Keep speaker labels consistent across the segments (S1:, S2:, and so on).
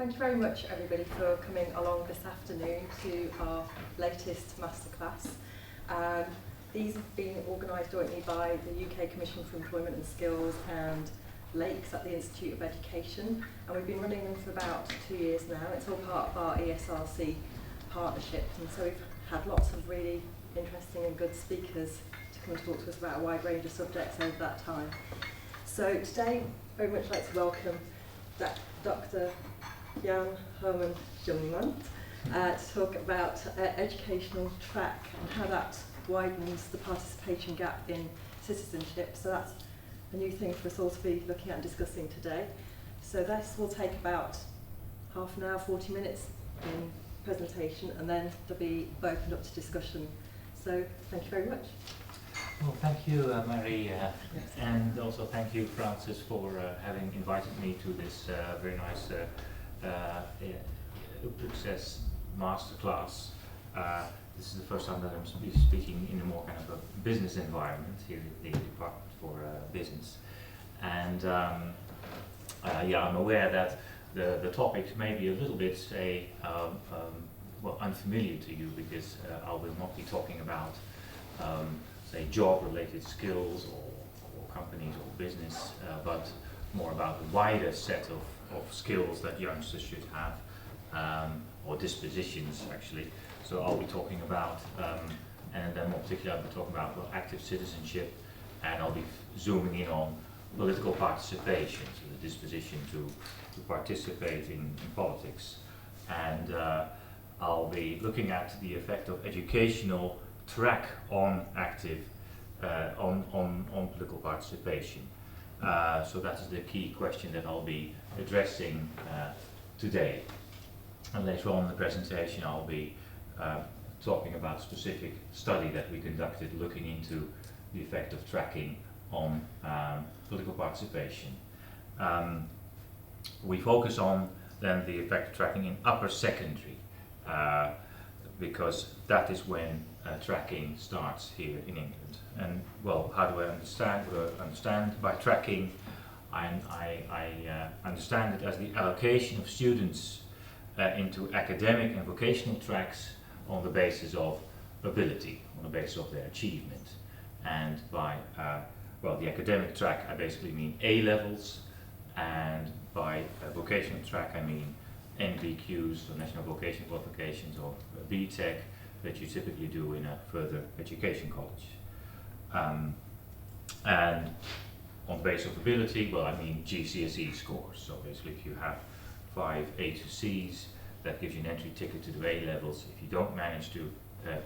S1: thank you very much everybody for coming along this afternoon to our latest masterclass. These have been organised jointly by the UK Commission for Employment and Skills and Lakes at the Institute of Education, and we've been running them for about 2 years now. It's all part of our ESRC partnership, and so we've had lots of really interesting and good speakers to come and talk to us about a wide range of subjects over that time. So today, very much like to welcome Dr. Jan Germen Janmaat to talk about educational track and how that widens the participation gap in citizenship. So that's a new thing for us all to be looking at and discussing today. So this will take about half an hour, 40 minutes in presentation, and then they'll be opened up to discussion. So thank you very much.
S2: Well, thank you, Marie, and also thank you, Francis, for having invited me to this very nice UKCES Masterclass. This is the first time that I'm speaking in a more kind of a business environment here at the Department for Business. And yeah, I'm aware that the topics may be a little bit, say, well, unfamiliar to you, because I will not be talking about say job-related skills or companies or business, but more about the wider set of skills that youngsters should have, or dispositions actually. So I'll be talking about, and then more particularly I'll be talking about active citizenship, and I'll be zooming in on political participation, so the disposition to participate in politics. And I'll be looking at the effect of educational track on active, on political participation. So that is the key question that I'll be addressing today. And later on in the presentation I'll be talking about a specific study that we conducted looking into the effect of tracking on political participation. We focus on then the effect of tracking in upper secondary, because that is when tracking starts here in England. And well, how do I understand? What do I understand by tracking? I understand it as the allocation of students into academic and vocational tracks on the basis of ability, on the basis of their achievement. And by well, the academic track I basically mean A levels, and by vocational track I mean NVQs, so National Vocational Qualifications, or BTEC, that you typically do in a further education college. And on the basis of ability, well, I mean GCSE scores. So basically if you have 5 A to C's, that gives you an entry ticket to the A levels. If you don't manage to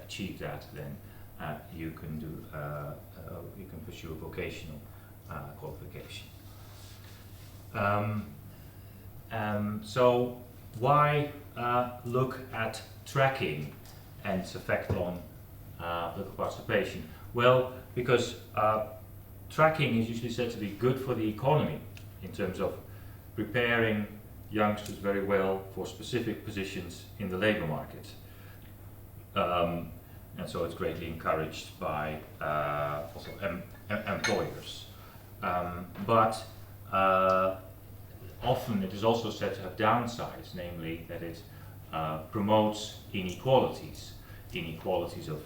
S2: achieve that, then you can do you can pursue a vocational qualification. So why look at tracking and its effect on political participation? Well, because tracking is usually said to be good for the economy in terms of preparing youngsters very well for specific positions in the labour market. And so it's greatly encouraged by also employers. But often it is also said to have downsides, namely that it promotes inequalities of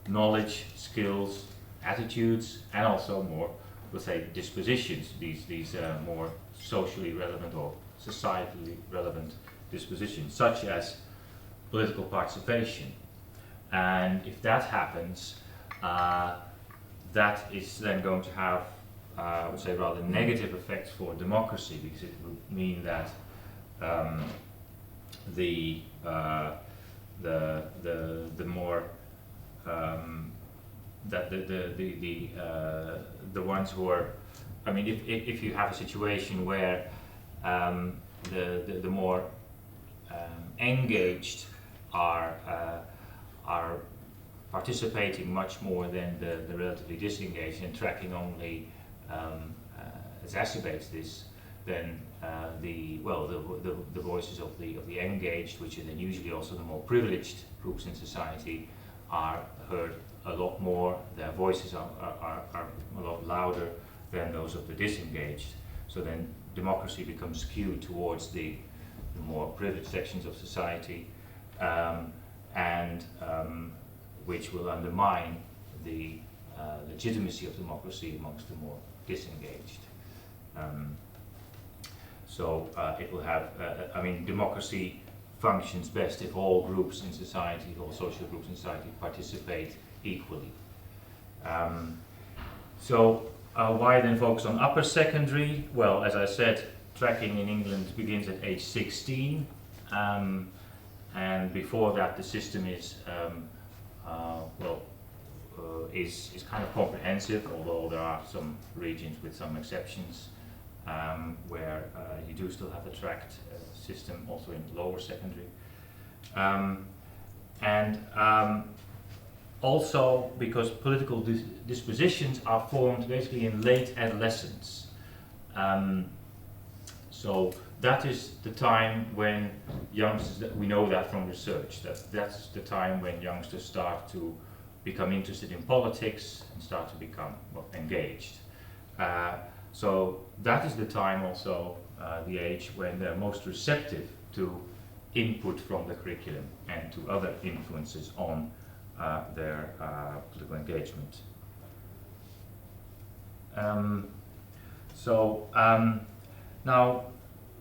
S2: knowledge, skills, attitudes, and also more, we'll say, dispositions, these more socially relevant or societally relevant dispositions, such as political participation. And if that happens, that is then going to have, I would say, rather negative effects for democracy, because it would mean that the more that the ones who are, I mean, if you have a situation where the more engaged are participating much more than the relatively disengaged, and tracking only exacerbates this, then the voices of the engaged, which are then usually also the more privileged groups in society, are heard a lot more. Their voices are a lot louder than those of the disengaged. So then democracy becomes skewed towards the the more privileged sections of society, and which will undermine the legitimacy of democracy amongst the more disengaged. It will have, democracy functions best if all groups in society, all social groups in society participate equally. Why then focus on upper secondary? Well, as I said, tracking in England begins at age 16, and before that the system is kind of comprehensive, although there are some regions with some exceptions where you do still have a tracked system also in lower secondary. Also because political dispositions are formed basically in late adolescence. So that is the time when youngsters, we know that from research, that's the time when youngsters start to become interested in politics and start to become engaged. So that is the time also, the age when they're most receptive to input from the curriculum and to other influences on their political engagement. Now,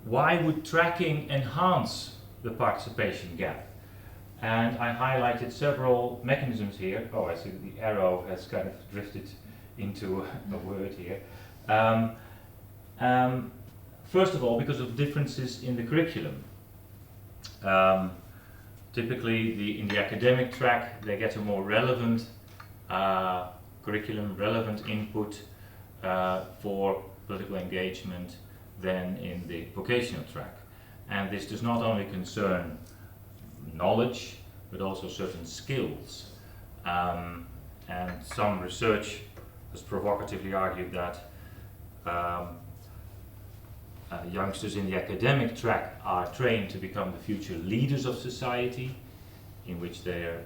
S2: why would tracking enhance the participation gap? And I highlighted several mechanisms here. Oh, I see the arrow has kind of drifted into a word here. First of all, because of differences in the curriculum. Typically, in the academic track, they get a more relevant curriculum, relevant input for political engagement than in the vocational track. And this does not only concern knowledge, but also certain skills. And some research has provocatively argued that youngsters in the academic track are trained to become the future leaders of society, in which they're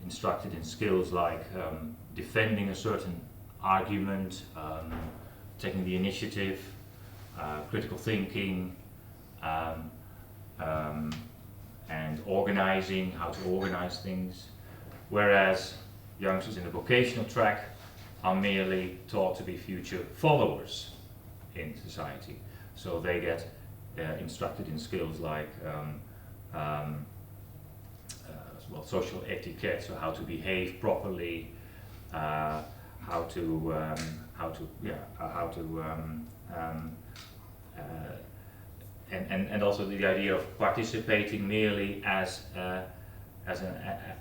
S2: instructed in skills like defending a certain argument, taking the initiative, critical thinking, and organizing, how to organize things, whereas youngsters in the vocational track are merely taught to be future followers in society. So they get instructed in skills like social etiquette, so how to behave properly, and also the idea of participating merely as an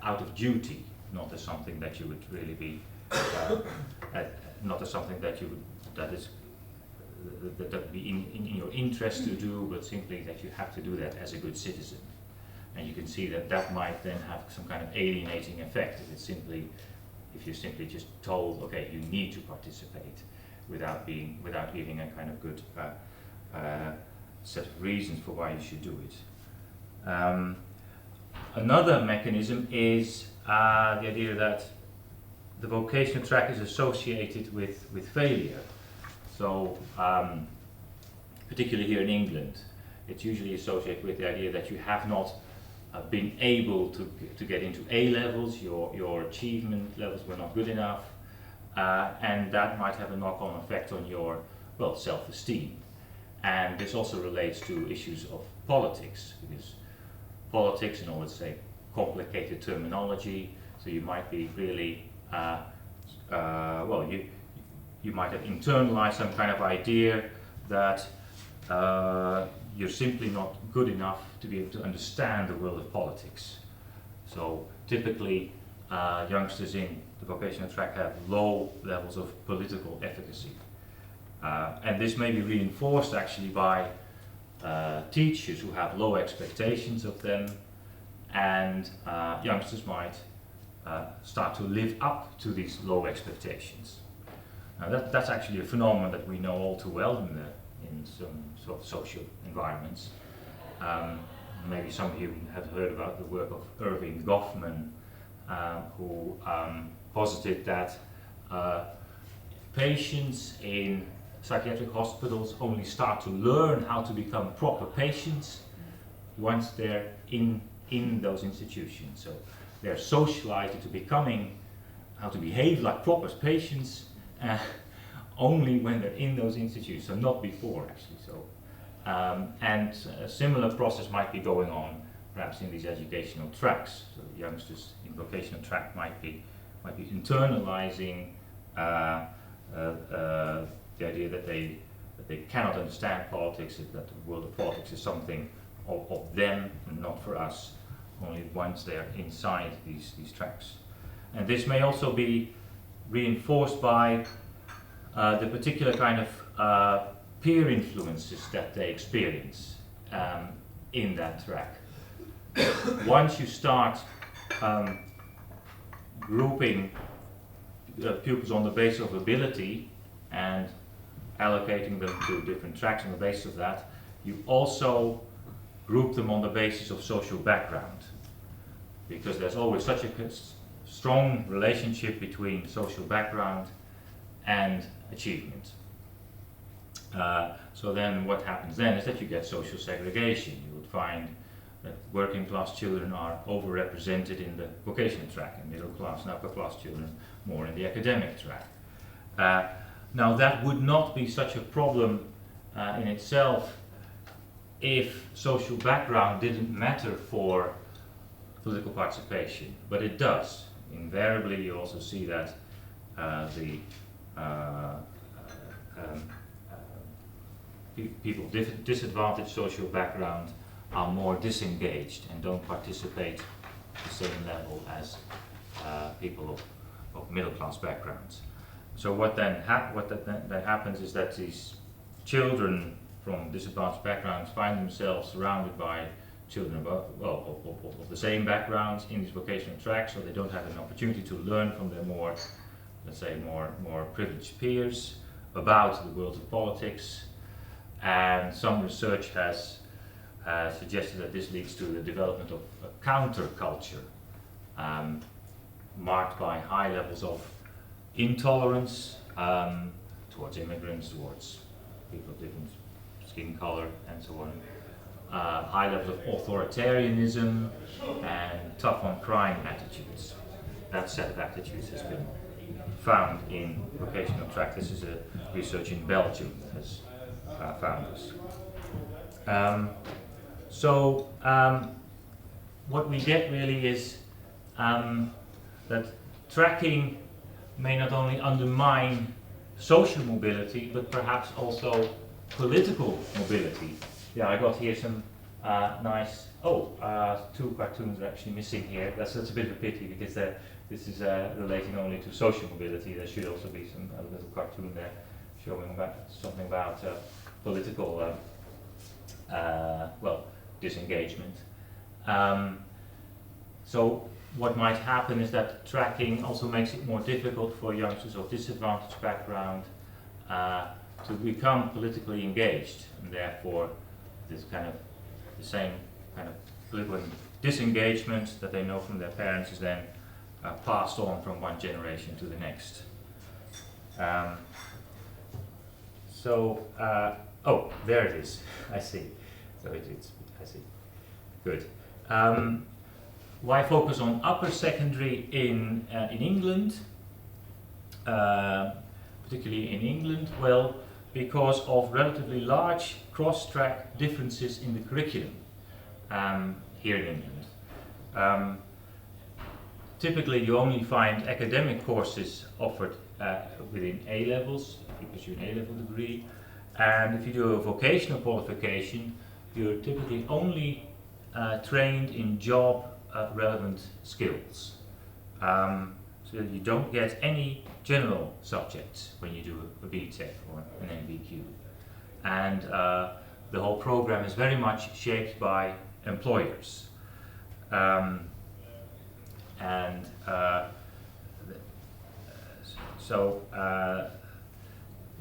S2: out of duty, not as something that you would really be, not as something that would be in your interest to do, but simply that you have to do that as a good citizen. And you can see that might then have some kind of alienating effect if you're simply just told, okay, you need to participate, without giving a kind of good set of reasons for why you should do it. Another mechanism is the idea that the vocational track is associated with failure. So, particularly here in England, it's usually associated with the idea that you have not been able to get into A levels, your achievement levels were not good enough, and that might have a knock-on effect on your, self-esteem. And this also relates to issues of politics, because politics, and I would say complicated terminology, so you might be really, you might have internalized some kind of idea that you're simply not good enough to be able to understand the world of politics. So typically youngsters in the vocational track have low levels of political efficacy. And this may be reinforced actually by teachers who have low expectations of them, and youngsters might start to live up to these low expectations. Now that's actually a phenomenon that we know all too well in some sort of social environments. Maybe some of you have heard about the work of Irving Goffman, who posited that patients in psychiatric hospitals only start to learn how to become proper patients once they're in those institutions. So they're socialized into becoming how to behave like proper patients only when they're in those institutions, so not before actually. So, and a similar process might be going on perhaps in these educational tracks. So youngsters in vocational track might be internalizing the idea that they cannot understand politics, that the world of politics is something of them and not for us, only once they're inside these tracks. And this may also be reinforced by the particular kind of peer influences that they experience in that track. Once you start grouping pupils on the basis of ability and allocating them to different tracks on the basis of that, you also group them on the basis of social background, because there's always such a strong relationship between social background and achievement. So then what happens then is that you get social segregation. You would find that working class children are overrepresented in the vocational track, and middle class and upper class children more in the academic track. Now that would not be such a problem in itself if social background didn't matter for political participation, but it does. Invariably you also see that people with disadvantaged social background are more disengaged and don't participate at the same level as people of middle class backgrounds. So what then happens is that these children from disadvantaged backgrounds find themselves surrounded by children of the same backgrounds in these vocational tracks, so they don't have an opportunity to learn from their more, let's say, more privileged peers about the world of politics. And some research has suggested that this leads to the development of a counterculture marked by high levels of intolerance towards immigrants, towards people of different skin color, and so on. High levels of authoritarianism and tough on crime attitudes. That set of attitudes has been found in vocational track. This is a research in Belgium that has found this. What we get really is that tracking may not only undermine social mobility, but perhaps also political mobility. Yeah, I got here some nice, two cartoons are actually missing here. That's a bit of a pity, because this is relating only to social mobility. There should also be a little cartoon there showing something about political disengagement. So what might happen is that tracking also makes it more difficult for youngsters of disadvantaged background to become politically engaged, and therefore this kind of the same kind of political disengagement that they know from their parents is then passed on from one generation to the next. There it is. I see. So I see. Good. Why focus on upper secondary in England? Particularly in England, well, because of relatively large cross-track differences in the curriculum here in England. Typically you only find academic courses offered within A-levels, because you're an A-level degree, and if you do a vocational qualification, you're typically only trained in job relevant skills. So you don't get any general subjects when you do a BTEC or an NVQ. And the whole program is very much shaped by employers. There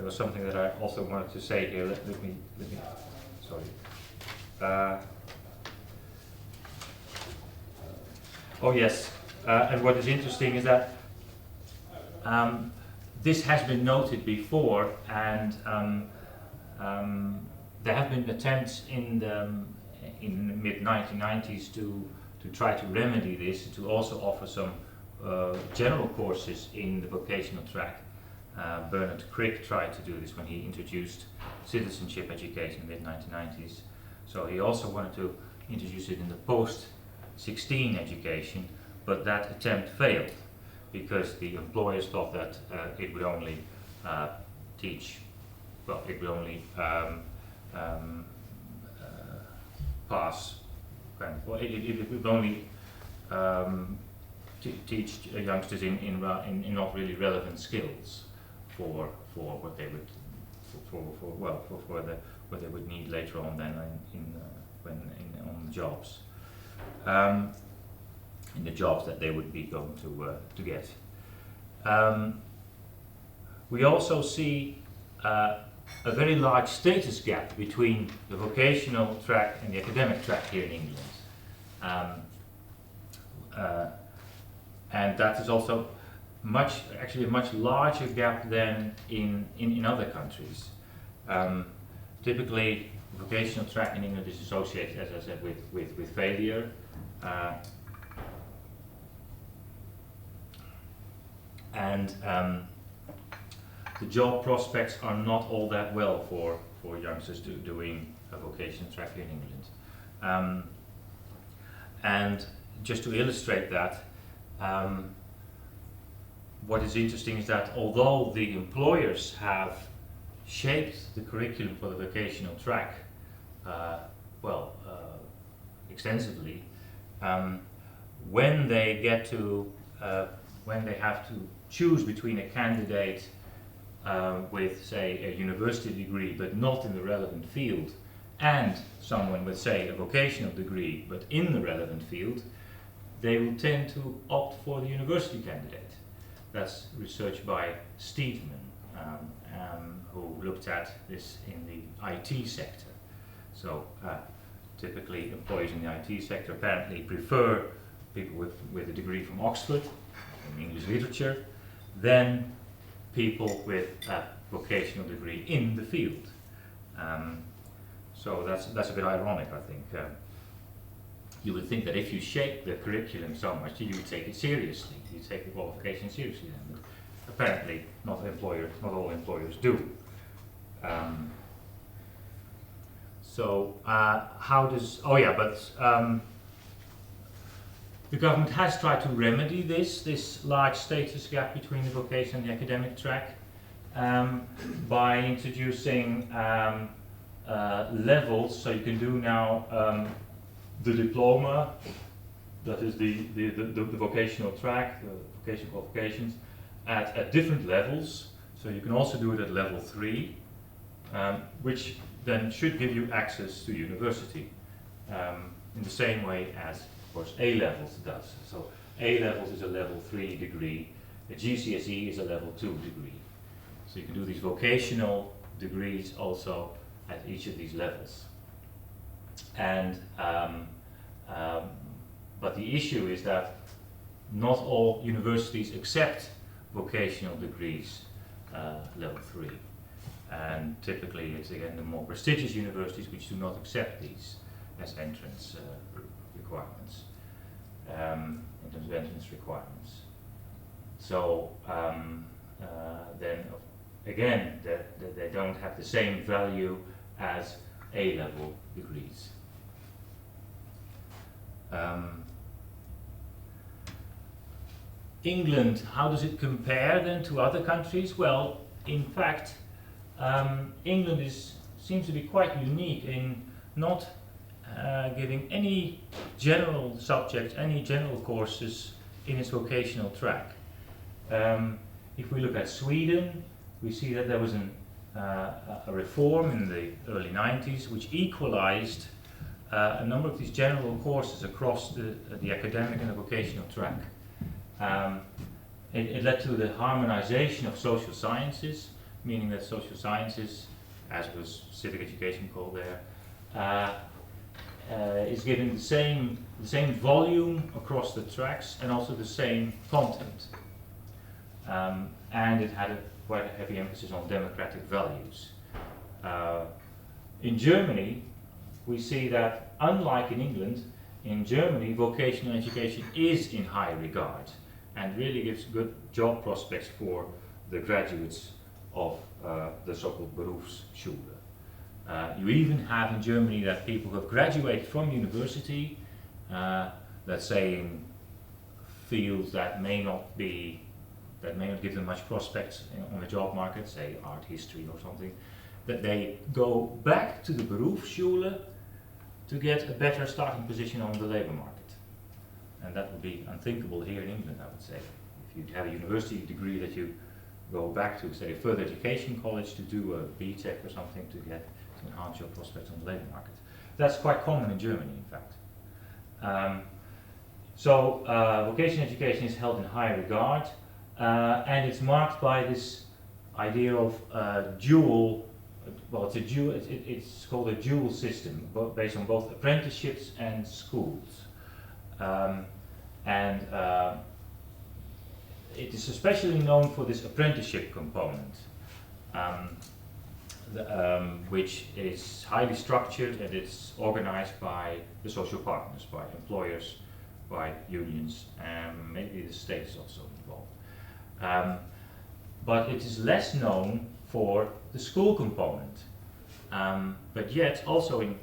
S2: was something that I also wanted to say here. Let me sorry. Oh yes, and what is interesting is that this has been noted before, and there have been attempts in in the mid-1990s to try to remedy this, to also offer some general courses in the vocational track. Bernard Crick tried to do this when he introduced citizenship education in the mid-1990s. So he also wanted to introduce it in the post-16 education, but that attempt failed because the employers thought that it would only teach, well, it would only pass, well, it would only teach youngsters in not really relevant skills for what they would what they would need later on then on the jobs, in the jobs that they would be going to get. We also see a very large status gap between the vocational track and the academic track here in England. And that is also actually a much larger gap than in other countries. Typically, vocational track in England is associated, as I said, with failure. And the job prospects are not all that well for youngsters doing a vocational track in England. And just to illustrate that, what is interesting is that although the employers have shaped the curriculum for the vocational track extensively, when they have to choose between a candidate with, say, a university degree but not in the relevant field, and someone with, say, a vocational degree but in the relevant field, they will tend to opt for the university candidate. That's research by Steedman, who looked at this in the IT sector. So typically employees in the IT sector apparently prefer people with a degree from Oxford in English literature than people with a vocational degree in the field. So that's a bit ironic, I think. You would think that if you shape the curriculum so much, you would take it seriously. You take the qualification seriously then. But apparently, not all employers do. The government has tried to remedy this large status gap between the vocational and the academic track by introducing levels. So you can do now the diploma, that is the vocational track, the vocational qualifications, at different levels. So you can also do it at level 3, which then should give you access to university in the same way as, of course, A-levels does. So A-levels is a level 3 degree, a GCSE is a level 2 degree. So you can do these vocational degrees also at each of these levels. And but the issue is that not all universities accept vocational degrees level 3, and typically it's again the more prestigious universities which do not accept these as entrance requirements, in terms of entrance requirements. So then again they don't have the same value as A-level degrees. England, how does it compare then to other countries? Well, in fact, England seems to be quite unique in not giving any general subjects, any general courses in its vocational track. If we look at Sweden, we see that there was a reform in the early 90s which equalized a number of these general courses across the academic and the vocational track. It led to the harmonization of social sciences, meaning that social sciences, as was civic education called there, is given the same volume across the tracks and also the same content. And it had quite a heavy emphasis on democratic values. In Germany, we see that, unlike in England, in Germany, vocational education is in high regard and really gives good job prospects for the graduates of the so-called Berufsschule. You even have in Germany that people who have graduated from university, let's say in fields that may not give them much prospects on the job market, say art history or something, that they go back to the Berufsschule to get a better starting position on the labor market. And that would be unthinkable here in England, I would say. If you have a university degree, that you go back to, say, a further education college to do a BTech or something to enhance your prospects on the labor market. That's quite common in Germany, in fact. Vocational education is held in high regard, and it's marked by this idea of dual. Well, it's called a dual system, based on both apprenticeships and schools. It is especially known for this apprenticeship component, which is highly structured, and it's organized by the social partners, by employers, by unions, and maybe the state is also involved. But it is less known for the school component. But yet, also in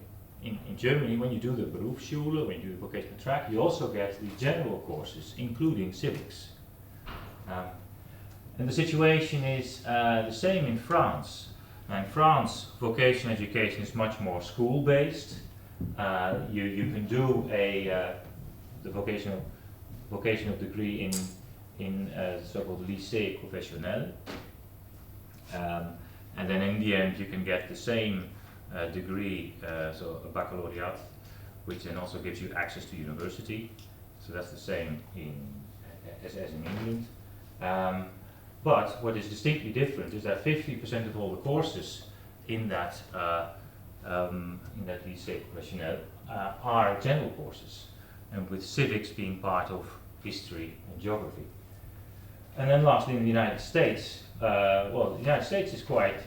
S2: Germany, when you do the Berufsschule, when you do the vocational track, you also get the general courses, including civics. And the situation is the same in France. Now, in France, vocational education is much more school-based. You can do the vocational degree in so-called lycée professionnel. And then in the end you can get the same degree, so a baccalaureate, which then also gives you access to university. So that's the same as in England. But what is distinctly different is that 50% of all the courses in that lycée professionnel are general courses, and with civics being part of history and geography. And then lastly, in the United States, the United States is quite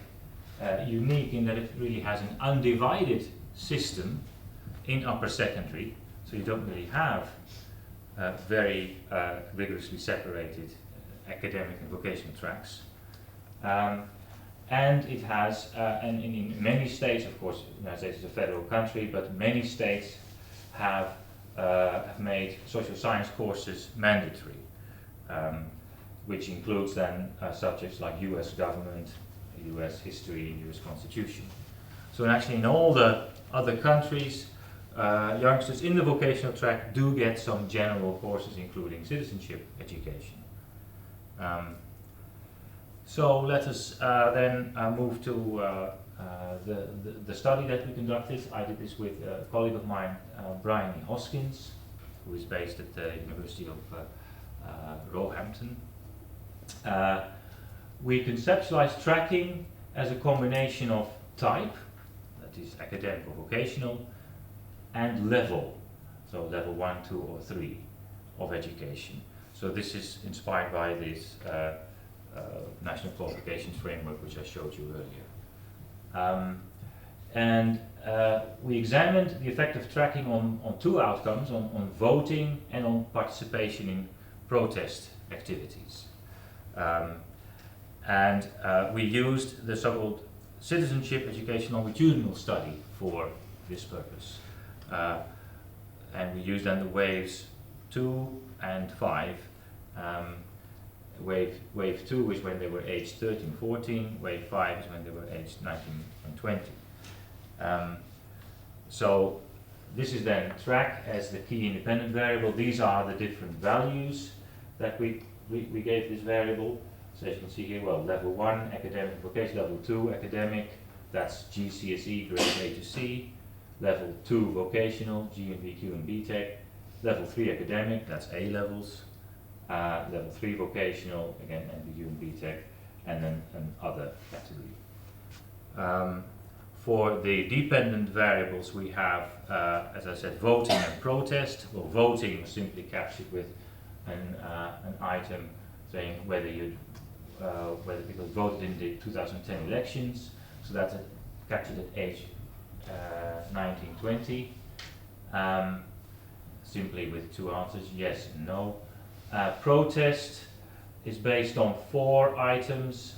S2: unique in that it really has an undivided system in upper secondary, so you don't really have very rigorously separated academic and vocational tracks. And it has, and in many states, of course, the United States is a federal country, but many states have made social science courses mandatory. Which includes then subjects like US government, US history, US constitution. So actually in all the other countries, youngsters in the vocational track do get some general courses, including citizenship education. So let us then move to the study that we conducted. I did this with a colleague of mine, Brian Hoskins, who is based at the University of Roehampton. We conceptualize tracking as a combination of type, that is academic or vocational, and level, so level 1, 2 or 3 of education. So this is inspired by this National Qualifications Framework which I showed you earlier. We examined the effect of tracking on two outcomes, on voting and on participation in protest activities. We used the so-called citizenship education longitudinal study for this purpose. And we used then the waves 2 and 5. Wave 2 is when they were aged 13, 14. Wave 5 is when they were aged 19 and 20. So this is then track as the key independent variable. These are the different values that we gave this variable. So as you can see here, well, level 1 academic and vocational, level 2 academic, that's GCSE grade A to C, level 2 vocational, G and VQ and BTech, level 3 academic, that's A levels, level 3 vocational, again NVQ and BTech, and then an other category. For the dependent variables we have, as I said, voting and protest. Well, voting is simply captured with an item saying whether people voted in the 2010 elections, so that's captured at age 1920, simply with two answers, yes and no. Protest is based on 4 items: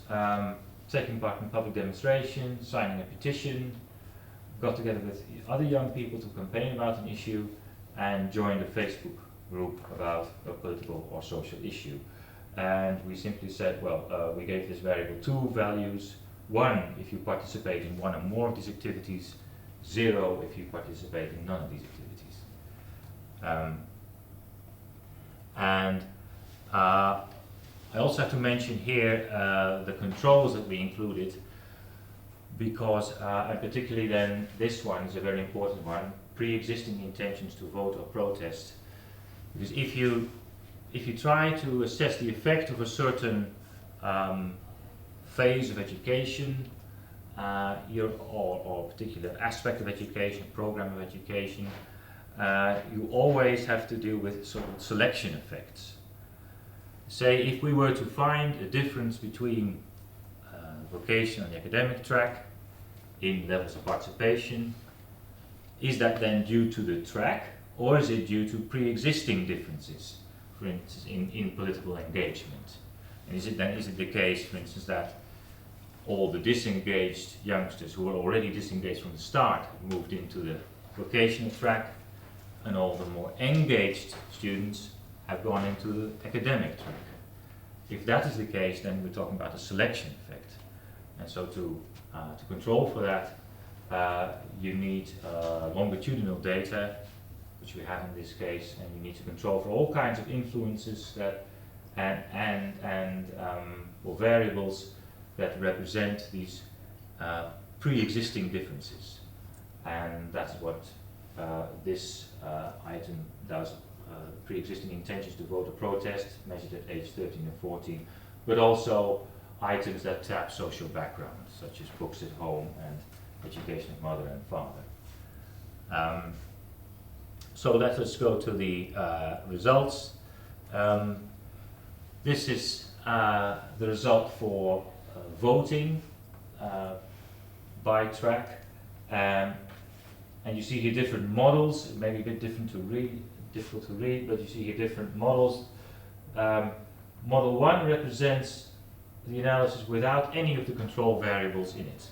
S2: taking part in public demonstration, signing a petition, got together with other young people to campaign about an issue, and joined a Facebook group about a political or social issue. And we simply said, well, we gave this variable 2 values: 1 if you participate in 1 or more of these activities, 0 if you participate in none of these activities. I also have to mention here the controls that we included, because, and particularly then this one is a very important one, pre-existing intentions to vote or protest. Because if you try to assess the effect of a certain phase of education, or particular aspect of education, program of education, you always have to deal with sort of selection effects. Say, if we were to find a difference between vocational and the academic track in levels of participation, is that then due to the track, or is it due to pre-existing differences, for instance, in political engagement? And is it the case, for instance, that all the disengaged youngsters who were already disengaged from the start moved into the vocational track, and all the more engaged students have gone into the academic track? If that is the case, then we're talking about a selection effect. And so to control for that, you need longitudinal data, which we have in this case, and you need to control for all kinds of influences that or variables that represent these pre-existing differences. And that's what this item does. Pre-existing intentions to vote or protest, measured at age 13 and 14, but also items that tap social background, such as books at home and education of mother and father. So let us go to the results. This is the result for voting by track, and you see here different models. It may be a bit difficult to read, but you see here different models. Model 1 represents the analysis without any of the control variables in it.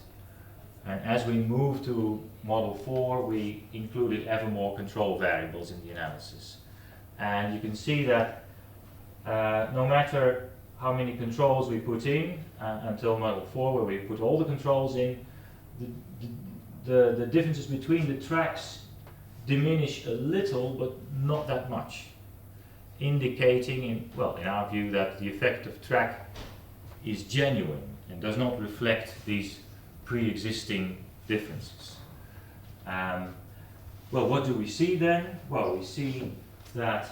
S2: And as we move to model 4, we included ever more control variables in the analysis. And you can see that no matter how many controls we put in until model 4, where we put all the controls in, the differences between the tracks diminish a little, but not that much, indicating, in our view, that the effect of track is genuine and does not reflect these pre-existing differerences. What do we see then? Well, we see that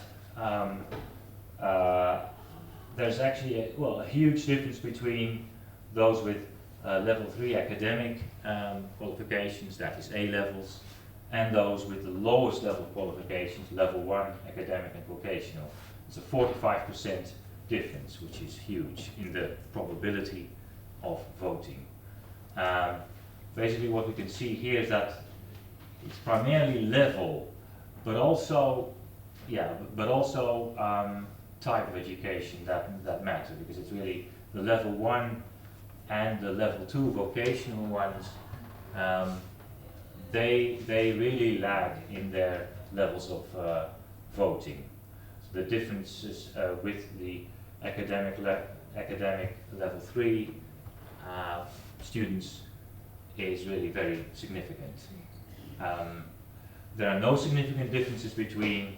S2: there's actually a huge difference between those with level 3 academic qualifications, that is A levels, and those with the lowest level qualifications, level 1 academic and vocational. It's a 45% difference, which is huge in the probability of voting. Basically what we can see here is that it's primarily level, but also type of education that matter, because it's really the level 1 and the level 2 vocational ones, they really lag in their levels of voting. So the differences with the academic level 3 students is really very significant. There are no significant differences between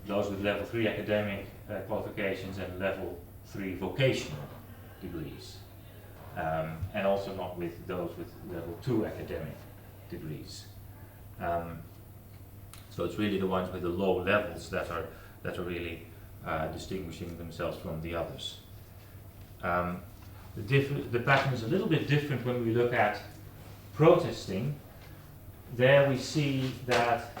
S2: those with level 3 academic qualifications and level 3 vocational degrees, and also not with those with level 2 academic degrees. So it's really the ones with the low levels that are really distinguishing themselves from the others. The pattern is a little bit different when we look at protesting. There we see that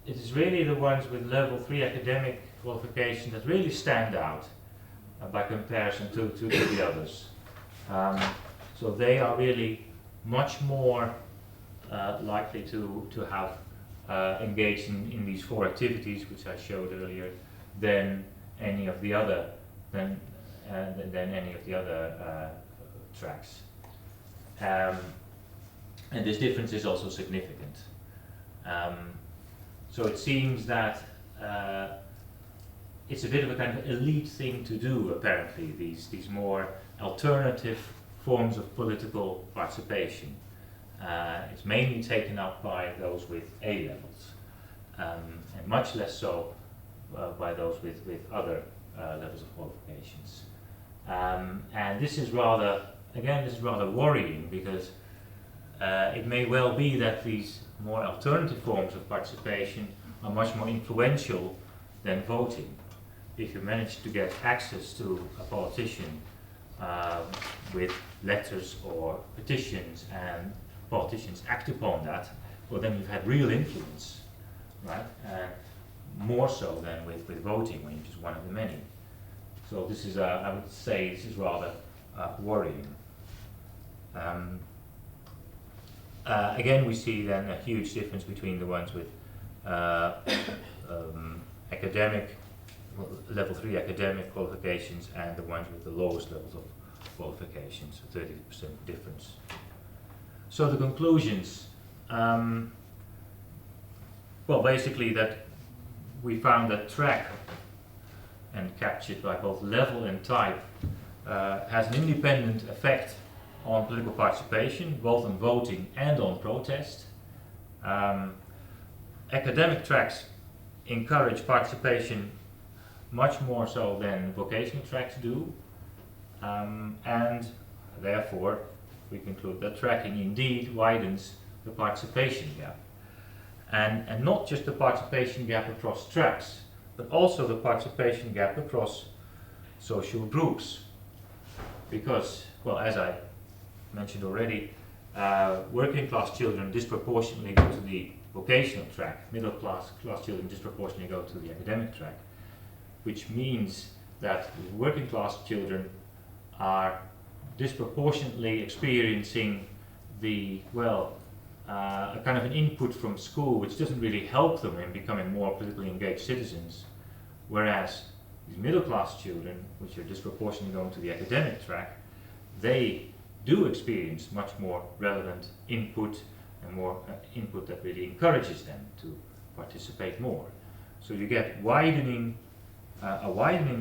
S2: it is really the ones with level 3 academic qualification that really stand out by comparison to the others. So they are really much more likely to have engaged in these 4 activities which I showed earlier than any of the other tracks. And this difference is also significant. So it seems that it's a bit of a kind of elite thing to do, apparently, these more alternative forms of political participation. It's mainly taken up by those with A levels, and much less so by those with other levels of qualifications. And this is rather worrying, because it may well be that these more alternative forms of participation are much more influential than voting. If you manage to get access to a politician with letters or petitions, and politicians act upon that, well, then you've had real influence, right? More so than with voting, when you're just one of the many. So this is, I would say, this is rather worrying. Again, we see then a huge difference between the ones with academic, level 3 academic qualifications, and the ones with the lowest levels of qualifications, a 30% difference. So the conclusions, well, basically that we found that track, and captured by both level and type, has an independent effect on political participation, both on voting and on protest. Academic tracks encourage participation much more so than vocational tracks do, and therefore we conclude that tracking indeed widens the participation gap. And not just the participation gap across tracks, but also the participation gap across social groups. Because, well, as I mentioned already, working class children disproportionately go to the vocational track, middle class children disproportionately go to the academic track, which means that working class children are disproportionately experiencing the, well, a kind of an input from school which doesn't really help them in becoming more politically engaged citizens, whereas these middle class children, which are disproportionately going to the academic track, they do experience much more relevant input, and more input that really encourages them to participate more. So you get a widening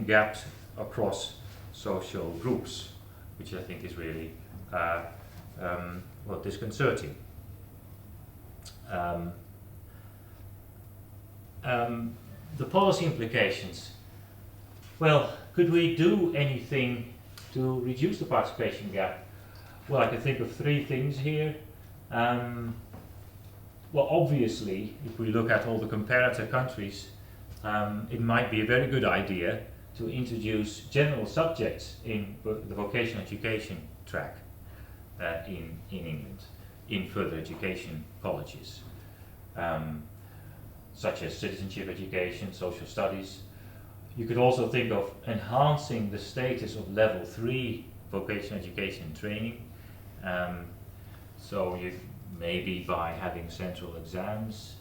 S2: gap across social groups, which I think is really well, disconcerting. The policy implications. Well, could we do anything to reduce the participation gap? Well, I can think of 3 things here. Well, obviously, if we look at all the comparator countries, it might be a very good idea to introduce general subjects in the vocational education track in England, in further education colleges, such as citizenship education, social studies. You could also think of enhancing the status of level 3 vocational education and training. So you maybe by having central exams,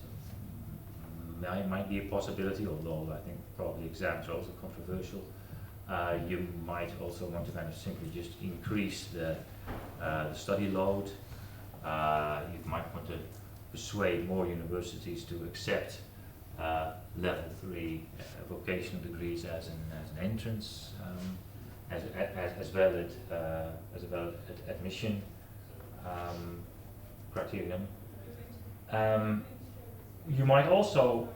S2: might be a possibility, although I think probably exams are also controversial. You might also want to kind of simply just increase the study load. You might want to persuade more universities to accept level 3 vocational degrees as an entrance, as valid admission criterion. You might also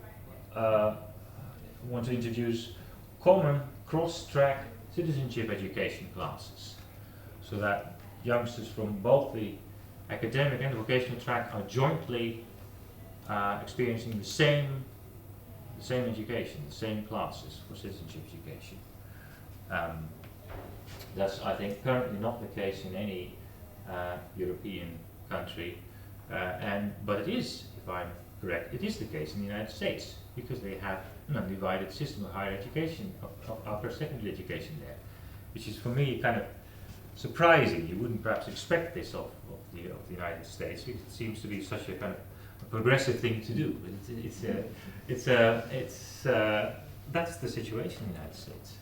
S2: want to introduce common cross-track citizenship education classes, so that youngsters from both the academic and the vocational track are jointly experiencing the same education, the same classes for citizenship education. That's, I think, currently not the case in any European country, but it is, if I'm correct, it is the case in the United States, because they have an undivided system of higher education, of upper secondary education there, which is for me kind of surprising. You wouldn't perhaps expect this of the United States, because it seems to be such a kind of a progressive thing to do. That's the situation in the United States.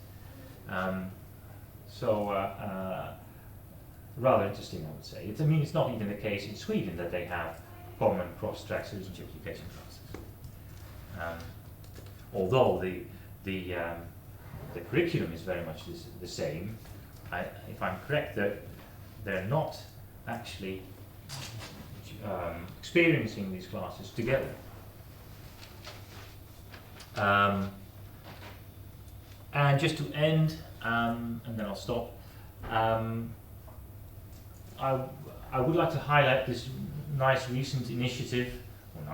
S2: Rather interesting, I would say. It's not even the case in Sweden that they have common cross-track citizenship education classes. Although the curriculum is very much the same, if I'm correct, they're not actually experiencing these classes together. And just to end, and then I'll stop, I would like to highlight this nice recent initiative, it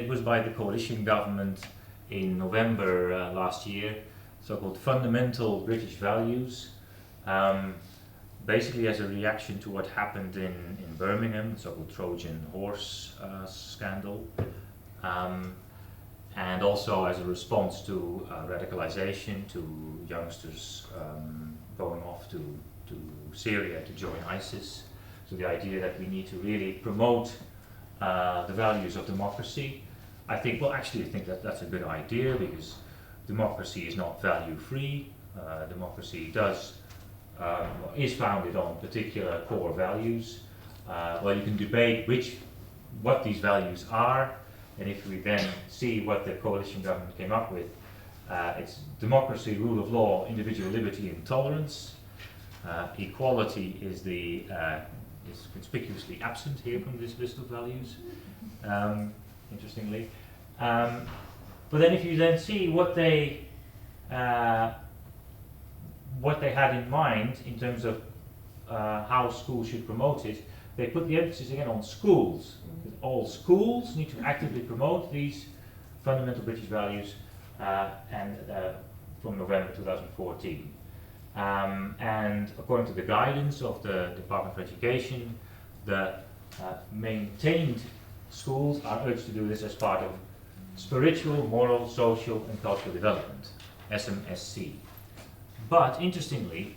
S2: was by the coalition government in November last year, so-called Fundamental British Values, basically as a reaction to what happened in Birmingham, the so-called Trojan horse scandal, and also as a response to radicalization, to youngsters going off to Syria to join ISIS. So the idea that we need to really promote the values of democracy. I think that that's a good idea, because democracy is not value-free. Democracy is founded on particular core values. You can debate what these values are, and if we then see what the coalition government came up with, it's democracy, rule of law, individual liberty and tolerance. Equality is conspicuously absent here from this list of values, interestingly. But then if you then see what they had in mind in terms of how schools should promote it, they put the emphasis again on schools. All schools need to actively promote these fundamental British values, and from November 2014. And according to the guidance of the Department for Education, the maintained schools are urged to do this as part of spiritual, moral, social and cultural development, SMSC. But interestingly,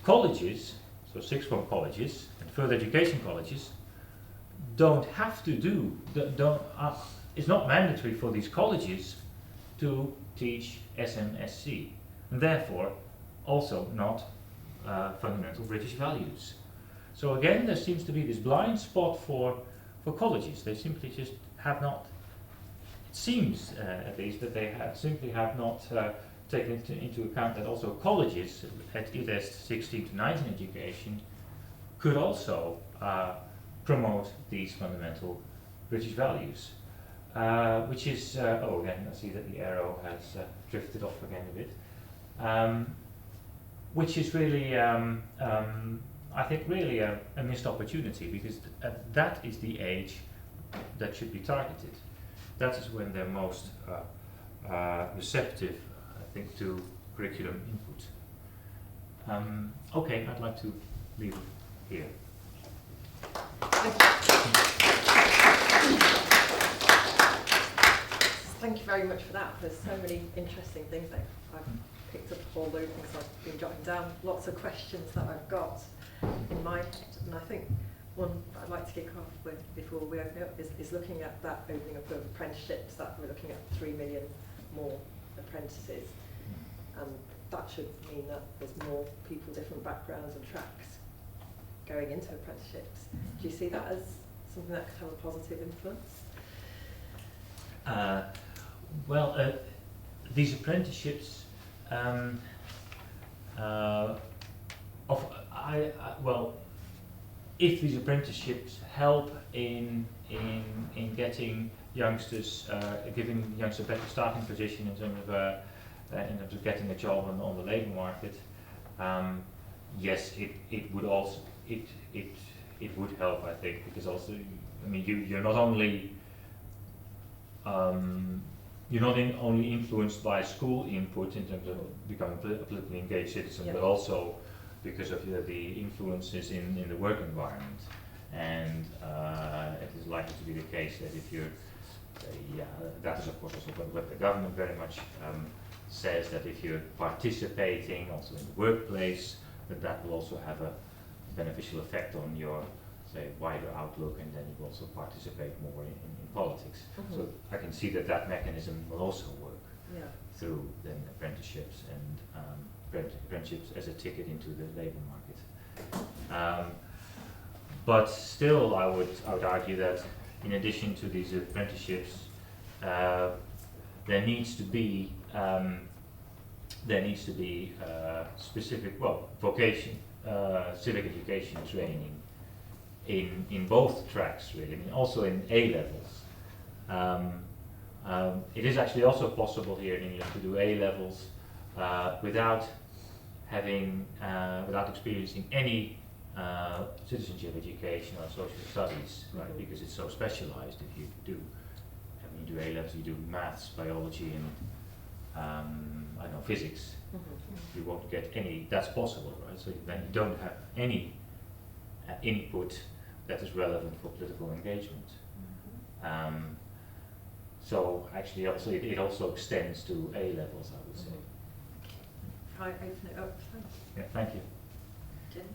S2: colleges, so sixth form colleges and further education colleges, don't have to do, it's not mandatory for these colleges to teach SMSC, and therefore also not fundamental British values. So again, there seems to be this blind spot for colleges. They simply just have not, it seems at least, that they simply have not taken into account that also colleges at either 16 to 19 education could also promote these fundamental British values. Which is, again, I see that the arrow has drifted off again a bit. Which is really, I think, really a missed opportunity, because that is the age that should be targeted. That is when they're most receptive, I think, to curriculum input. Okay, I'd like to leave it here.
S1: Thank you very much for that. There's so many interesting things that I've picked up, a whole load of things I've been jotting down, lots of questions that I've got in my head, and I think one I'd like to kick off with before we open up is looking at that opening up of apprenticeships, that we're looking at 3 million more apprentices, and that should mean that there's more people, different backgrounds and tracks going into apprenticeships. Do you see that as something that could have a positive influence?
S2: These apprenticeships, if these apprenticeships help in getting youngsters, giving youngsters a better starting position in terms of getting a job on the labour market, yes, it would also it would help, I think, because also, I mean, you're not only only influenced by school input in terms of becoming a politically engaged citizen, but also because of the influences in the work environment. And it is likely to be the case that if you're, that is of course also what the government very much says, that if you're participating also in the workplace, that will also have beneficial effect on your, say, wider outlook, and then you also participate more in politics. So I can see that that mechanism will also work through then apprenticeships and apprenticeships as a ticket into the labour market. But still, I would argue that in addition to these apprenticeships, there needs to be specific, vocation, civic education training in both tracks, really. I mean, also in A levels. It is actually also possible here in England to do A levels without experiencing any citizenship education or social studies, right? Because it's so specialized. If you do, when you do A levels, you do maths, biology, and physics. You won't get any. That's possible, right? So then you don't have any input that is relevant for political engagement. So actually, also it also extends to A levels, I would say.
S1: Can I open it up?
S2: Yeah, thank you.
S1: Jen?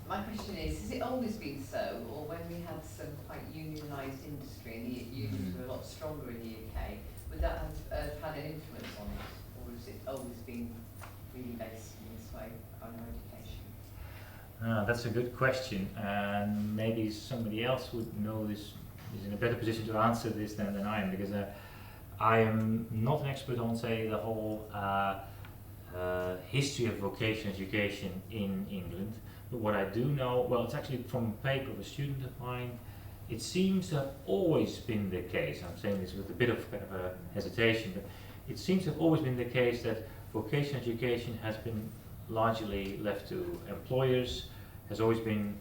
S3: My question is, has it always been so, or when we had some quite unionised industry and the unions were a lot stronger in the UK, would that have had an influence on it, or has it always been really based in this way on our education?
S2: That's a good question, and maybe somebody else would know this, is in a better position to answer this than I am, because I am not an expert on, say, the whole history of vocational education in England. But what I do know, well, it's actually from a paper of a student of mine. It seems to have always been the case, I'm saying this with a bit of kind of a hesitation, but it seems to have always been the case that vocational education has been largely left to employers, has always been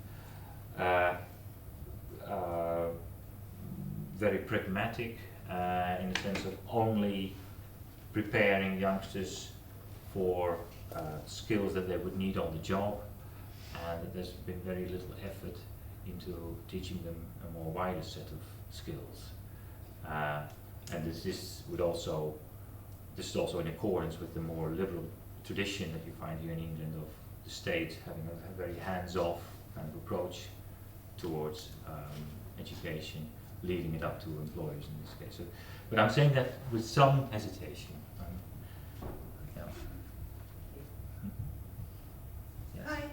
S2: very pragmatic in the sense of only preparing youngsters for skills that they would need on the job, and that there's been very little effort into teaching them a more wider set of skills. And this is also in accordance with the more liberal tradition that you find here in England of the state having a very hands-off kind of approach towards education, leaving it up to employers in this case. So, but I'm saying that with some hesitation. Yes.
S4: Hi.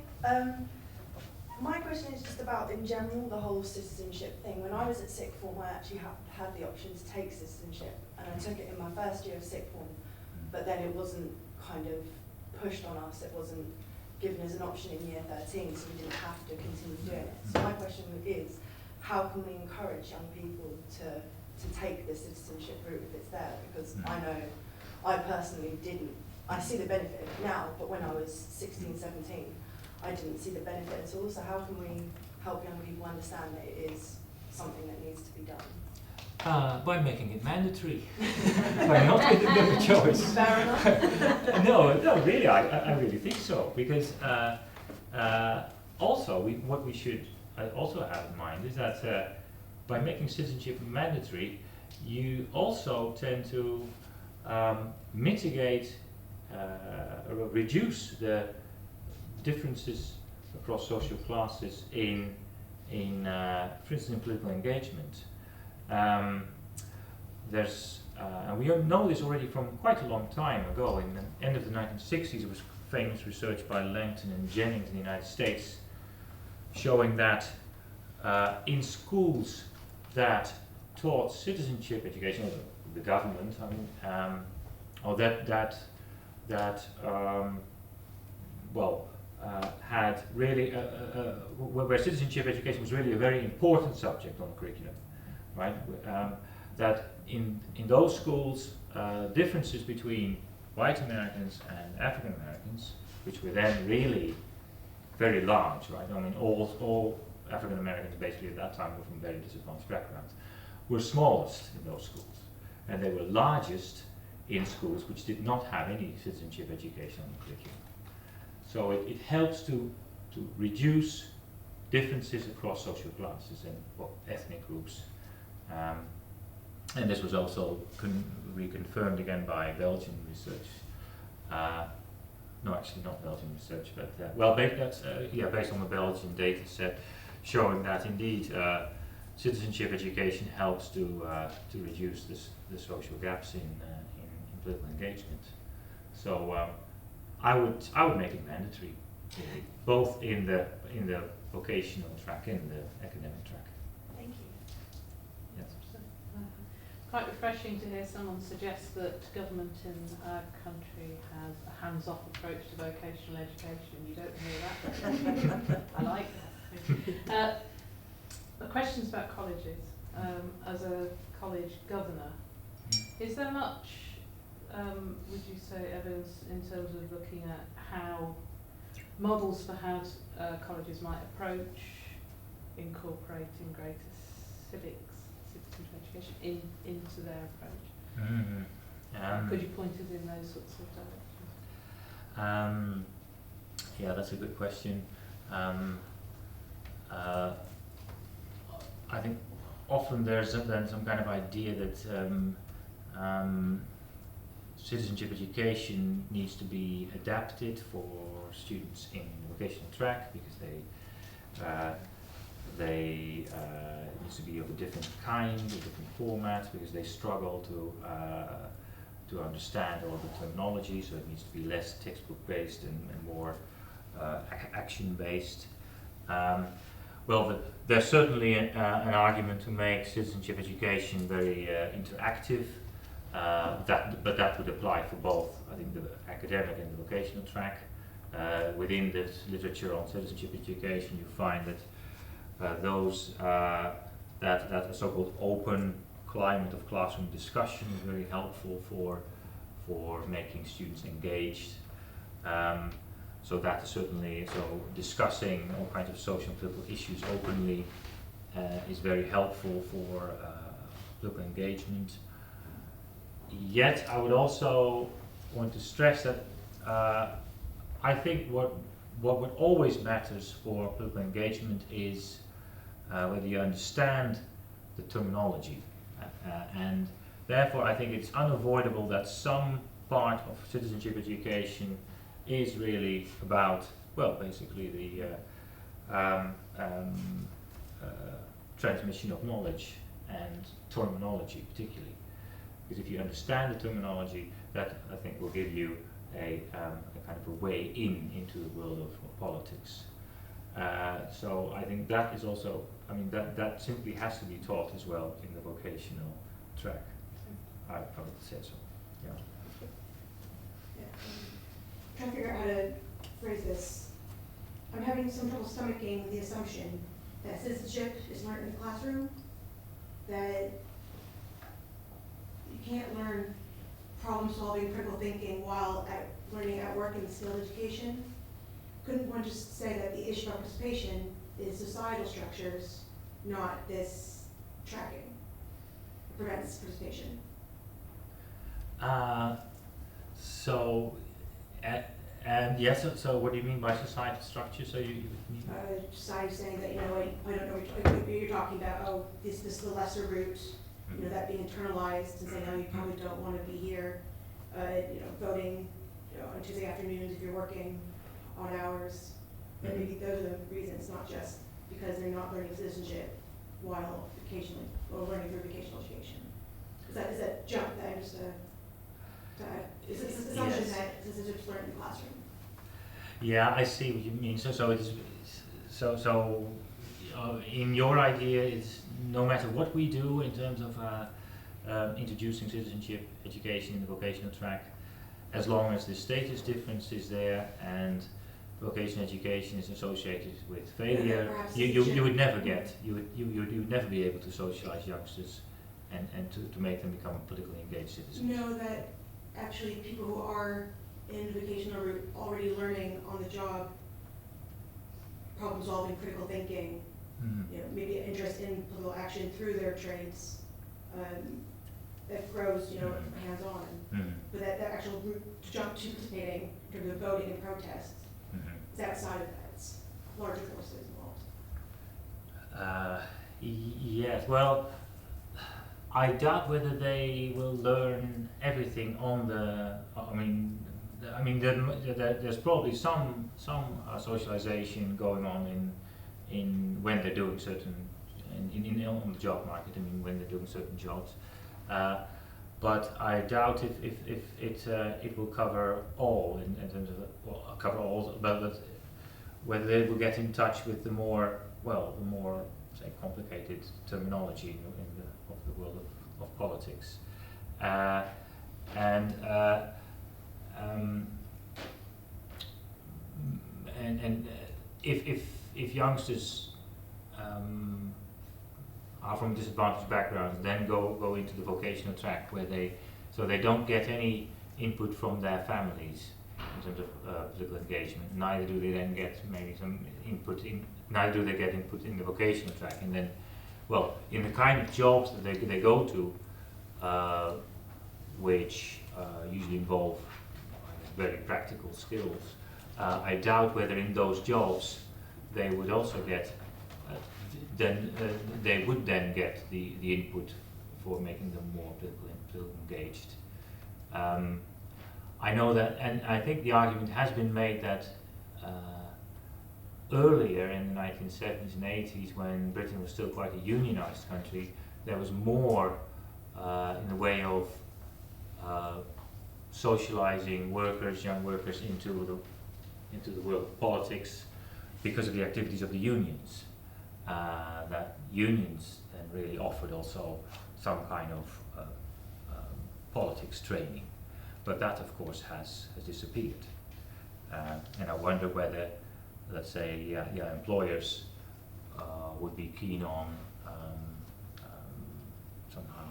S4: My question is just about, in general, the whole citizenship thing. When I was at sixth form, I actually had the option to take citizenship, and I took it in my first year of sixth form, but then it wasn't kind of pushed on us. It wasn't given as an option in year 13, so we didn't have to continue doing it. So my question is, how can we encourage young people to take the citizenship route if it's there? Because I know I personally didn't. I see the benefit of it now, but when I was 16, 17, I didn't see the benefit at all. So how can we help young people understand that it is something that needs to be done?
S2: By making it mandatory. By not giving them a choice.
S4: Fair enough.
S2: No, really, I really think so. Because also, what we should also have in mind is that by making citizenship mandatory, you also tend to mitigate or reduce the differences across social classes in for instance, in political engagement. And we know this already from quite a long time ago. In the end of the 1960s, there was famous research by Langton and Jennings in the United States, showing that in schools that taught citizenship education, or the government, or had really where citizenship education was really a very important subject on the curriculum, right? That in those schools, differences between white Americans and African Americans, which were then really very large, right? I mean, all African Americans basically at that time were from very disadvantaged backgrounds, were smallest in those schools, and they were largest in schools which did not have any citizenship education on the curriculum. So it helps to reduce differences across social classes and ethnic groups. And this was also reconfirmed again by Belgian research. no, actually not Belgian research, but well, based on the Belgian data set, showing that indeed citizenship education helps to reduce the social gaps in political engagement. So I would make it mandatory, really, both in the vocational track and the academic track.
S4: Thank you.
S2: Yes.
S5: Quite refreshing to hear someone suggest that government in our country has a hands-off approach to vocational education. You don't hear that. I like that. The questions about colleges. As a college governor, is there much, would you say, evidence in terms of looking at how models for how colleges might approach incorporating greater citizenship education into their approach?
S2: Mm-hmm.
S5: Could you point us in those sorts of directions?
S2: Yeah, that's a good question. I think often there's then some kind of idea that citizenship education needs to be adapted for students in the vocational track because they needs to be of a different kind, a different format, because they struggle to understand all the terminology, so it needs to be less textbook based and more action based. Well, there's certainly an argument to make citizenship education very interactive, but that would apply for both, I think, the academic and the vocational track. Within the literature on citizenship education, you find that that a so-called open climate of classroom discussion is very helpful for making students engaged. So that is certainly, discussing all kinds of social and political issues openly is very helpful for political engagement. Yet I would also want to stress that I think what always matters for political engagement is whether you understand the terminology, and therefore I think it's unavoidable that some part of citizenship education is really about, well, basically the transmission of knowledge and terminology particularly. Because if you understand the terminology, that I think will give you a kind of a way into the world of politics. So I think that is also, I mean, that simply has to be taught as well in the vocational track. I would say so, yeah.
S6: Trying to figure out how to phrase this. I'm having some trouble stomaching the assumption that citizenship is learned in the classroom, that you can't learn problem solving, critical thinking while learning at work in skilled education. Couldn't one just say that the issue of participation is societal structures, not this tracking? It prevents participation.
S2: Yes, so what do you mean by societal structure? So you mean?
S6: Society saying that, I don't know what you're talking about, oh, this is the lesser route, that being internalized and saying, oh, you probably don't want to be here, voting, on Tuesday afternoons if you're working odd hours. And maybe those are the reasons, not just because they're not learning citizenship while vocational, or learning through vocational education. Is that jump that I'm just it's an assumption
S2: Yes.
S6: that citizenship's learned in the classroom.
S2: Yeah, I see what you mean. In your idea, it's no matter what we do in terms of introducing citizenship education in the vocational track, as long as the status difference is there and vocational education is associated with failure, you would never never be able to socialize youngsters and to make them become politically engaged citizens.
S6: Know that actually people who are in the vocational route already learning on the job problem solving, critical thinking, maybe an interest in political action through their trades, that grows, hands-on. But that actual route to jump to participating in terms of voting and protest is outside of that. It's larger forces involved.
S2: Yes, well, I doubt whether they will learn everything on the, I mean, there's probably some socialization going on in when they're doing certain on the job market. I mean, when they're doing certain jobs, but I doubt if it will cover all in terms of cover all, but whether they will get in touch with the more say complicated terminology of the world of politics, and if youngsters are from disadvantaged backgrounds, then go into the vocational track where they don't get any input from their families in terms of political engagement. Neither do they then get maybe some input in. Neither do they get input in the vocational track, and then, well, in the kind of jobs that they go to, which usually involve very practical skills. I doubt whether in those jobs they would also get they would then get the input for making them more politically engaged. I know that, and I think the argument has been made that earlier in the 1970s and 80s, when Britain was still quite a unionized country, there was more in the way of socializing young workers into the world of politics because of the activities of the unions. That unions then really offered also some kind of politics training, but that of course has disappeared. And I wonder whether, let's say, employers would be keen on somehow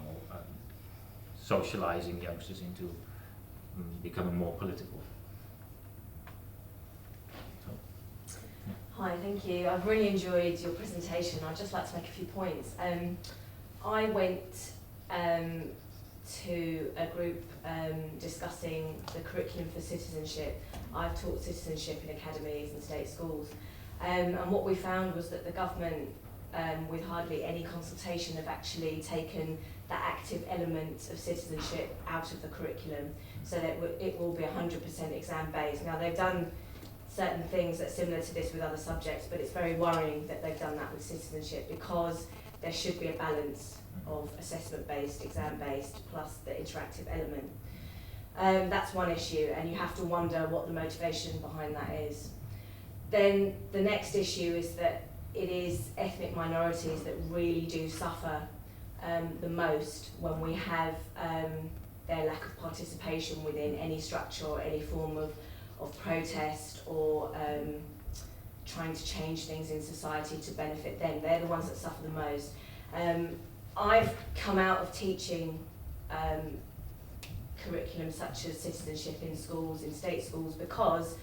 S2: socializing youngsters into becoming more political.
S7: Hi, thank you. I've really enjoyed your presentation. I'd just like to make a few points. I went to a group discussing the curriculum for citizenship. I've taught citizenship in academies and state schools. And what we found was that the government, with hardly any consultation, have actually taken that active element of citizenship out of the curriculum, so that it will be 100% exam-based. Now, they've done certain things that's similar to this with other subjects, but it's very worrying that they've done that with citizenship, because there should be a balance of assessment-based, exam-based, plus the interactive element. That's one issue, and you have to wonder what the motivation behind that is. Then the next issue is that it is ethnic minorities that really do suffer the most when we have their lack of participation within any structure or any form of protest or trying to change things in society to benefit them. They're the ones that suffer the most. I've come out of teaching curriculum such as citizenship in schools, in state schools, because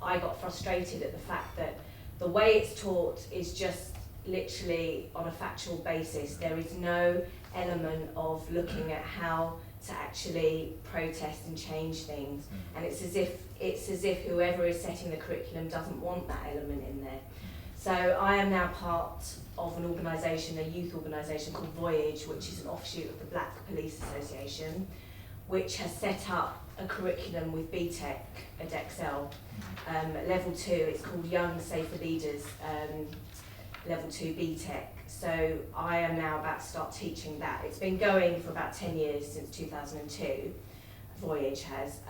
S7: I got frustrated at the fact that the way it's taught is just literally on a factual basis. There is no element of looking at how to actually protest and change things, and it's as if whoever is setting the curriculum doesn't want that element in there. So I am now part of an organisation, a youth organisation called Voyage, which is an offshoot of the Black Police Association, which has set up a curriculum with BTEC, Edexcel, level 2. It's called Young Safer Leaders, level 2 BTEC. So I am now about to start teaching that. It's been going for about 10 years, since 2002, Voyage has.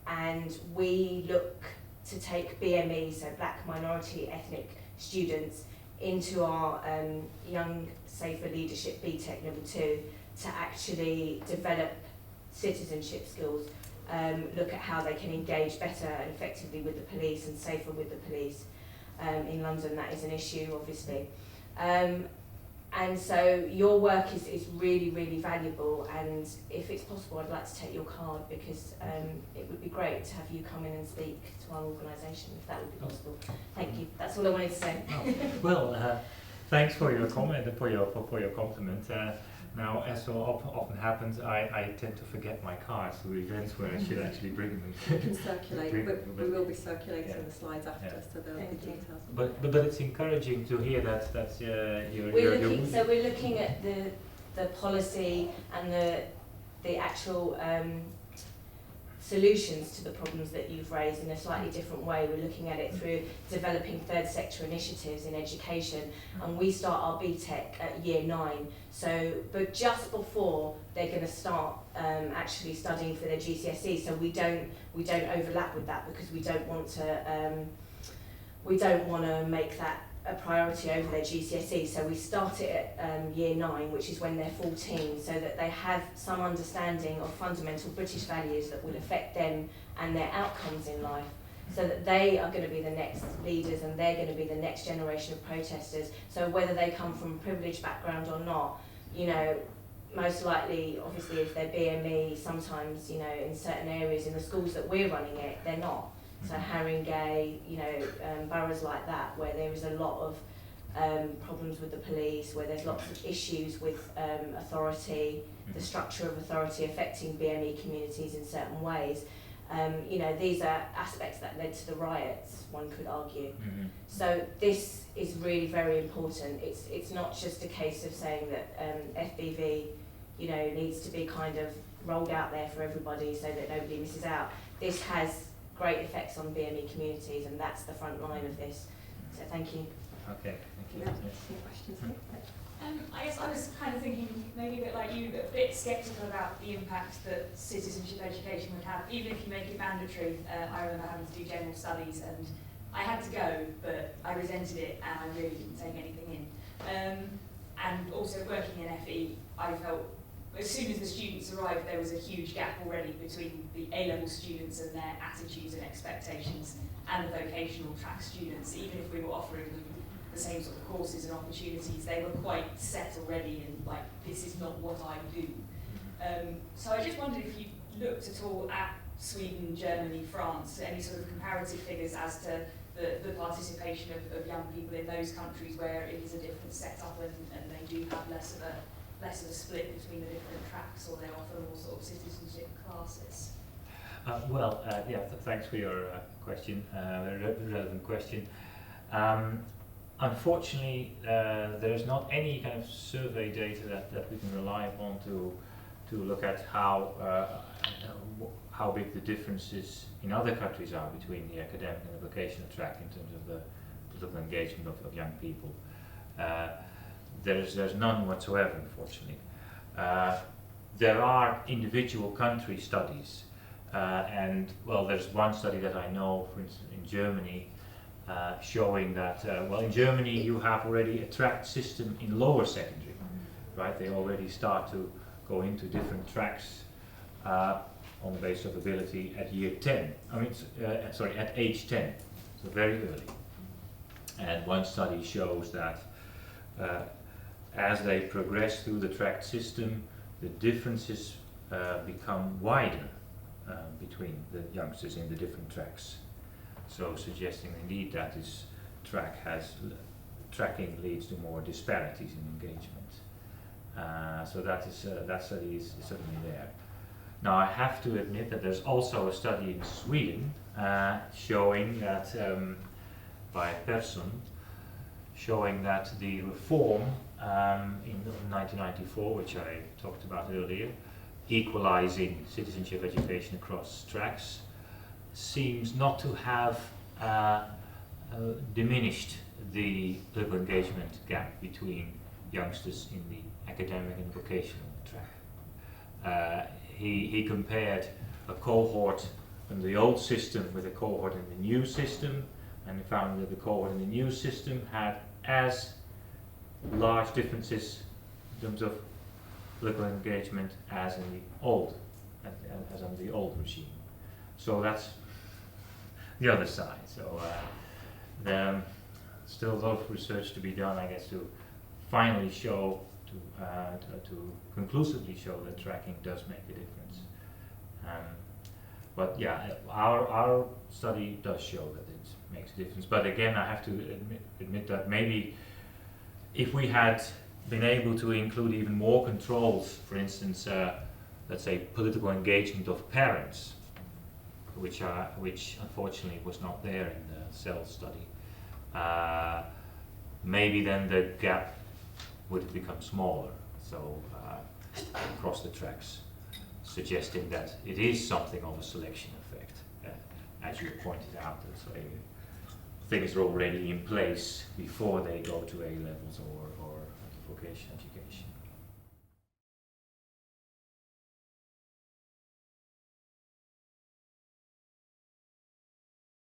S7: And we look to take BME, so Black Minority Ethnic students, into our Young Safer Leadership BTEC level 2 to actually develop citizenship skills, look at how they can engage better and effectively with the police and safer with the police. In London, that is an issue, obviously. And so your work is really, really valuable, and if it's possible, I'd like to take your card, because it would be great to have you come in and speak to our organisation, if that would be possible. Thank you. That's all I wanted to say.
S2: Well, thanks for your comment and for your compliment. Now, as so often happens, I tend to forget my cards to events where I should actually bring them.
S1: We can circulate, but we will be circulating the slides after, so there'll be details.
S2: But it's encouraging to hear that you're
S7: we're looking at the policy and the actual solutions to the problems that you've raised in a slightly different way. We're looking at it through developing third sector initiatives in education, and we start our BTEC at year 9. So, but just before they're going to start actually studying for their GCSE, so we don't overlap with that, because we don't want to make that a priority over their GCSE. So we start it at year 9, which is when they're 14, so that they have some understanding of fundamental British values that will affect them and their outcomes in life, so that they are going to be the next leaders and they're going to be the next generation of protesters. So whether they come from a privileged background or not, you know, most likely, obviously, if they're BME, sometimes, you know, in certain areas in the schools that we're running it, they're not. So Haringey, you know, boroughs like that, where there is a lot of problems with the police, where there's lots of issues with authority, the structure of authority affecting BME communities in certain ways. You know, these are aspects that led to the riots, one could argue. So this is really very important. It's not just a case of saying that FBV, you know, needs to be kind of rolled out there for everybody so that nobody misses out. This has great effects on BME communities, and that's the front line of this. So thank you.
S2: Okay, thank you.
S1: Yeah.
S2: Yes.
S1: Any questions here?
S8: I guess I was kind of thinking, maybe a bit like you, a bit sceptical about the impact that citizenship education would have, even if you make it mandatory. I remember having to do general studies, and I had to go, but I resented it, and I really didn't take anything in. And also working in FE, I felt as soon as the students arrived, there was a huge gap already between the A-level students and their attitudes and expectations and the vocational track students. Even if we were offering them the same sort of courses and opportunities, they were quite set already and like, this is not what I do. So I just wondered if you looked at all at Sweden, Germany, France, any sort of comparative figures as to the participation of young people in those countries where it is a different setup and they do have less of a split between the different tracks, or they offer more sort of citizenship classes.
S2: Thanks for your question, very relevant question. Unfortunately, there's not any kind of survey data that we can rely upon to look at how big the differences in other countries are between the academic and the vocational track in terms of the political engagement of young people. There's none whatsoever, unfortunately. There are individual country studies, and well, there's one study that I know, for instance, in Germany, showing that, in Germany you have already a track system in lower secondary, right? They already start to go into different tracks on the basis of ability at year 10. At age 10, so very early. And one study shows that as they progress through the track system, the differences become wider between the youngsters in the different tracks. So suggesting indeed that this tracking leads to more disparities in engagement. So that study is certainly there. Now I have to admit that there's also a study in Sweden showing that by Persson, showing that the reform in 1994, which I talked about earlier, equalizing citizenship education across tracks, seems not to have diminished the political engagement gap between youngsters in the academic and vocational track. He compared a cohort in the old system with a cohort in the new system, and he found that the cohort in the new system had as large differences in terms of political engagement as in the old, as under the old regime. So that's the other side. So still a lot of research to be done, I guess, to finally show, to conclusively show that tracking does make a difference. But yeah, our study does show that it makes a difference. But again, I have to admit that maybe if we had been able to include even more controls, for instance, let's say political engagement of parents, which unfortunately was not there in the CEL study, maybe then the gap would have become smaller, so across the tracks. suggesting that it is something of a selection effect, as you pointed out, that things are already in place before they go to A levels or vocational education.